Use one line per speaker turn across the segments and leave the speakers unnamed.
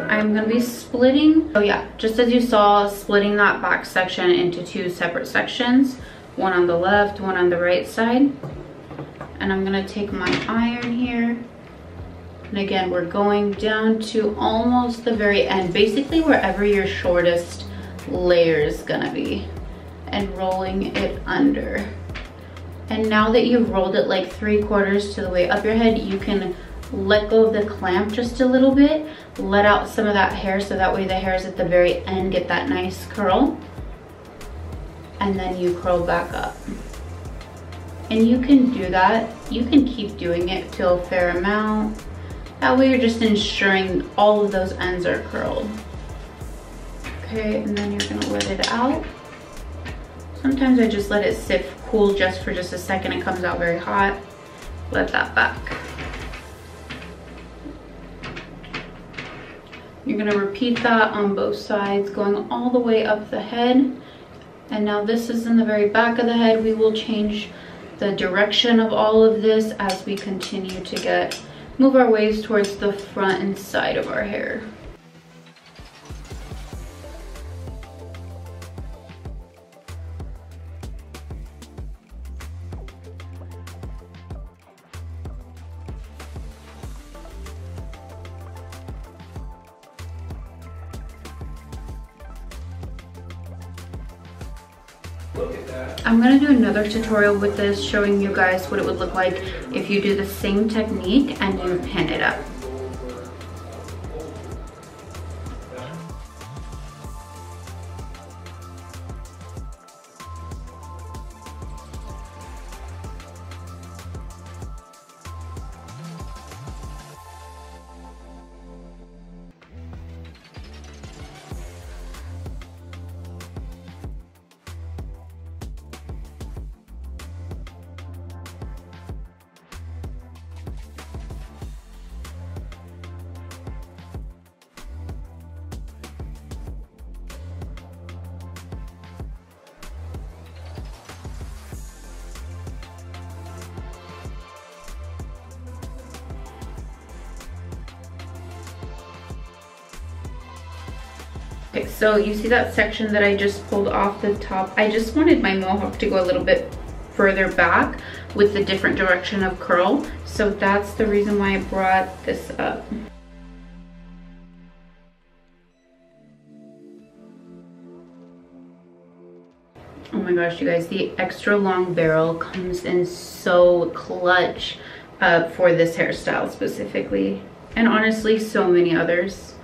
I'm gonna be splitting, oh yeah, just as you saw, splitting that back section into two separate sections, one on the left, one on the right side. And I'm gonna take my iron here, and again, we're going down to almost the very end, basically wherever your shortest layer is gonna be, and rolling it under. And now that you've rolled it like 3/4 to the way up your head, you can let go of the clamp just a little bit, let out some of that hair so that way the hairs at the very end get that nice curl, and then you curl back up. And you can do that, you can keep doing it till a fair amount. That way you're just ensuring all of those ends are curled. Okay, and then you're gonna let it out. Sometimes I just let it sit cool just for just a second. It comes out very hot. Let that back. You're gonna repeat that on both sides, going all the way up the head. And now this is in the very back of the head. We will change the direction of all of this as we continue to move our waves towards the front and side of our hair. I'm gonna do another tutorial with this, showing you guys what it would look like if you do the same technique and you pin it up. Okay, so you see that section that I just pulled off the top? I just wanted my mohawk to go a little bit further back with the different direction of curl. So that's the reason why I brought this up. Oh my gosh, you guys, the extra long barrel comes in so clutch for this hairstyle specifically. And honestly, so many others.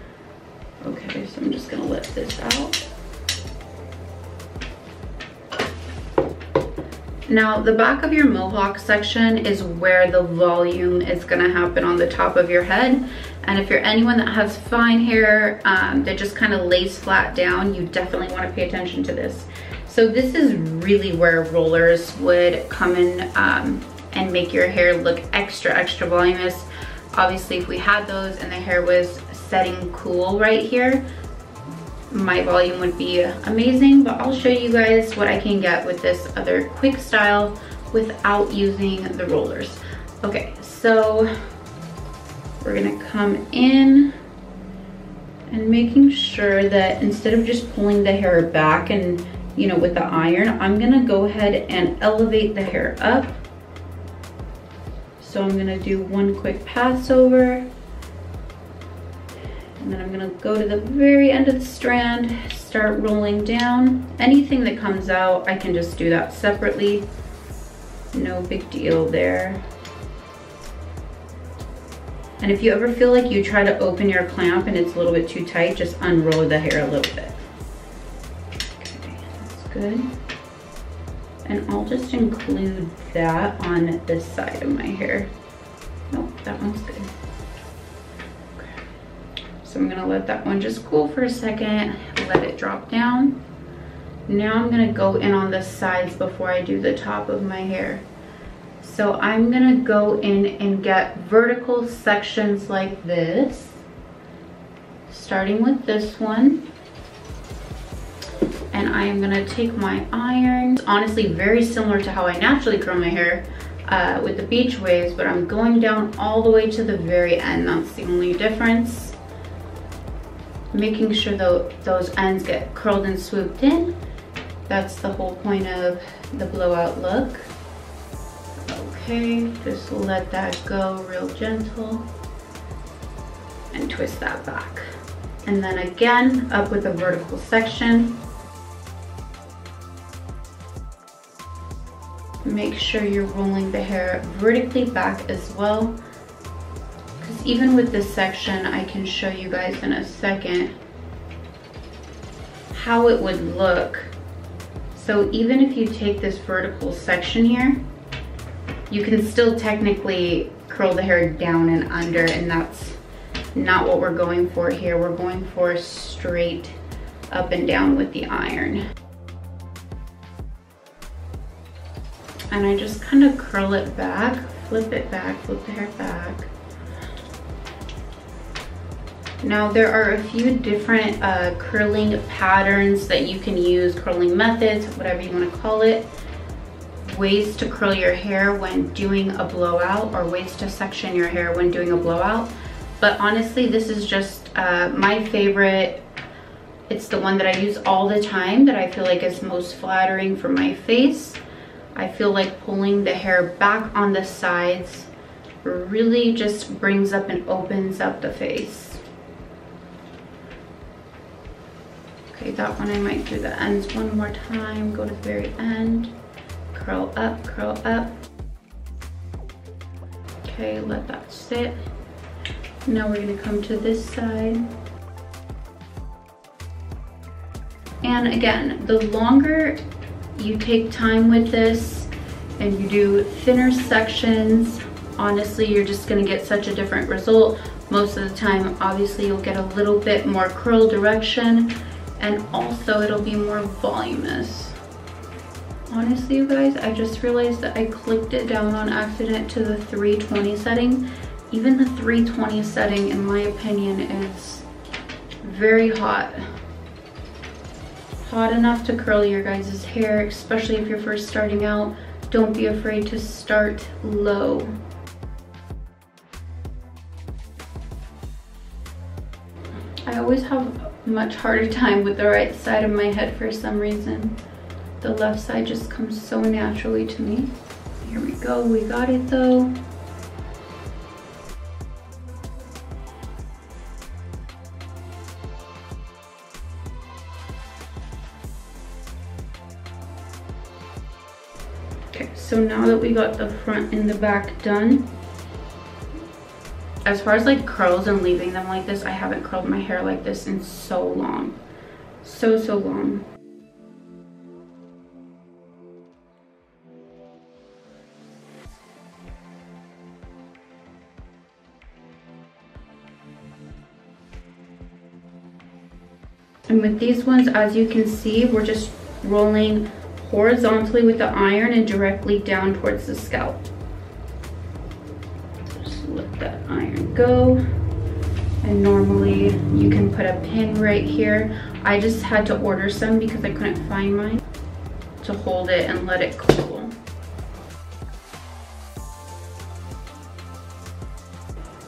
Okay, so I'm just gonna let this out. Now, the back of your mohawk section is where the volume is gonna happen on the top of your head. And if you're anyone that has fine hair that just kind of lays flat down, you definitely wanna pay attention to this. So this is really where rollers would come in and make your hair look extra, extra voluminous. Obviously, if we had those and the hair was setting cool right here, my volume would be amazing, but I'll show you guys what I can get with this other quick style without using the rollers. Okay, so we're gonna come in and making sure that instead of just pulling the hair back and, you know, with the iron, I'm gonna go ahead and elevate the hair up. So I'm gonna do one quick pass over. And then I'm gonna go to the very end of the strand, start rolling down. Anything that comes out, I can just do that separately. No big deal there. And if you ever feel like you try to open your clamp and it's a little bit too tight, just unroll the hair a little bit. Okay, that's good. And I'll just include that on this side of my hair. Nope, that one's good. So I'm gonna let that one just cool for a second, let it drop down. Now I'm gonna go in on the sides before I do the top of my hair. So I'm gonna go in and get vertical sections like this, starting with this one. And I am gonna take my iron. Honestly, very similar to how I naturally curl my hair. with the beach waves, but I'm going down all the way to the very end. That's the only difference. Making sure those ends get curled and swooped in. That's the whole point of the blowout look. Okay, just let that go real gentle and twist that back. And then again, up with a vertical section. Make sure you're rolling the hair vertically back as well. Because even with this section, I can show you guys in a second how it would look. So even if you take this vertical section here, you can still technically curl the hair down and under, and that's not what we're going for here. We're going for straight up and down with the iron. And I just kind of curl it back, flip it back, flip the hair back. Now there are a few different curling patterns that you can use, curling methods, whatever you want to call it. Ways to curl your hair when doing a blowout, or ways to section your hair when doing a blowout. But honestly, this is just my favorite. It's the one that I use all the time, that I feel like is most flattering for my face. I feel like pulling the hair back on the sides really just brings up and opens up the face. Okay, that one I might do the ends one more time. Go to the very end. Curl up, curl up. Okay, let that sit. Now we're gonna come to this side. And again, the longer you take time with this and you do thinner sections, honestly, you're just gonna get such a different result. Most of the time, obviously, you'll get a little bit more curl direction, and also it'll be more voluminous. Honestly, you guys, I just realized that I clicked it down on accident to the 320 setting. Even the 320 setting, in my opinion, is very hot. Hot enough to curl your guys' hair, especially if you're first starting out. Don't be afraid to start low. I always have a much harder time with the right side of my head for some reason. The left side just comes so naturally to me. Here we go, we got it though. Okay, so now that we got the front and the back done, as far as like curls and leaving them like this, I haven't curled my hair like this in so long. So long. And with these ones, as you can see, we're just rolling horizontally with the iron and directly down towards the scalp. Just let that iron go. And normally you can put a pin right here. I just had to order some because I couldn't find mine, to hold it and let it cool.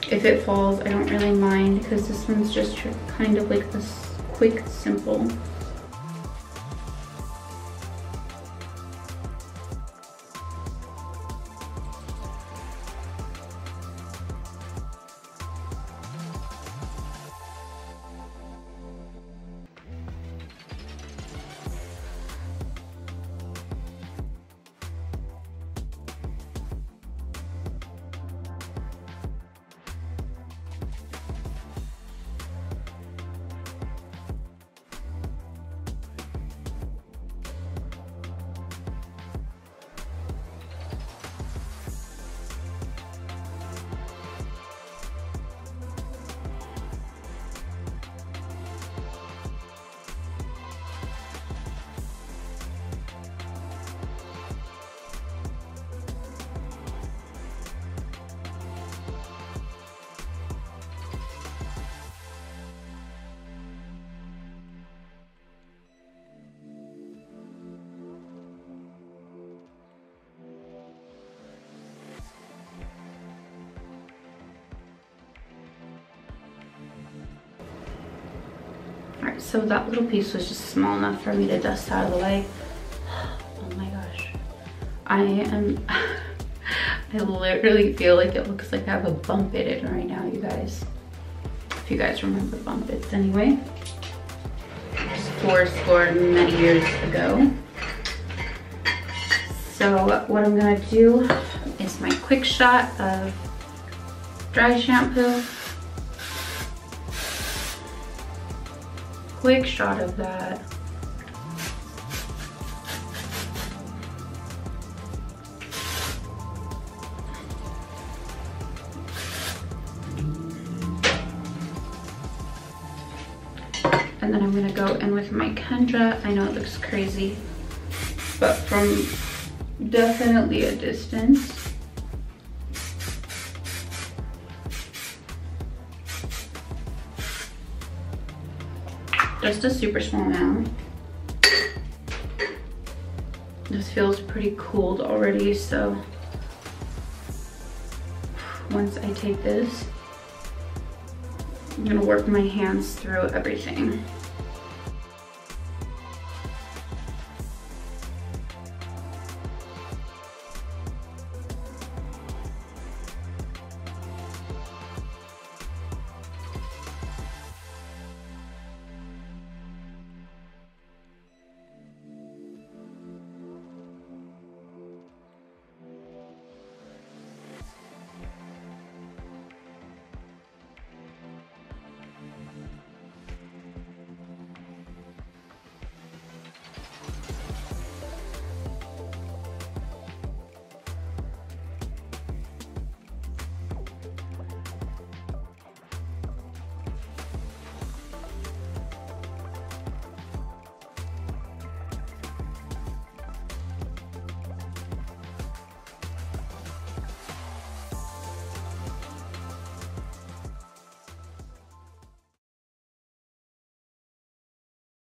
If it falls, I don't really mind because this one's just kind of like a quick, simple. So that little piece was just small enough for me to dust out of the way. Oh my gosh. I literally feel like it looks like I have a bump in it right now, you guys. If you guys remember bump its anyway. Score many years ago. So what I'm gonna do is my quick shot of dry shampoo. Quick shot of that. And then I'm gonna go in with my Kendra. I know it looks crazy, but from definitely a distance. Just a super small amount. This feels pretty cooled already, so once I take this, I'm gonna work my hands through everything.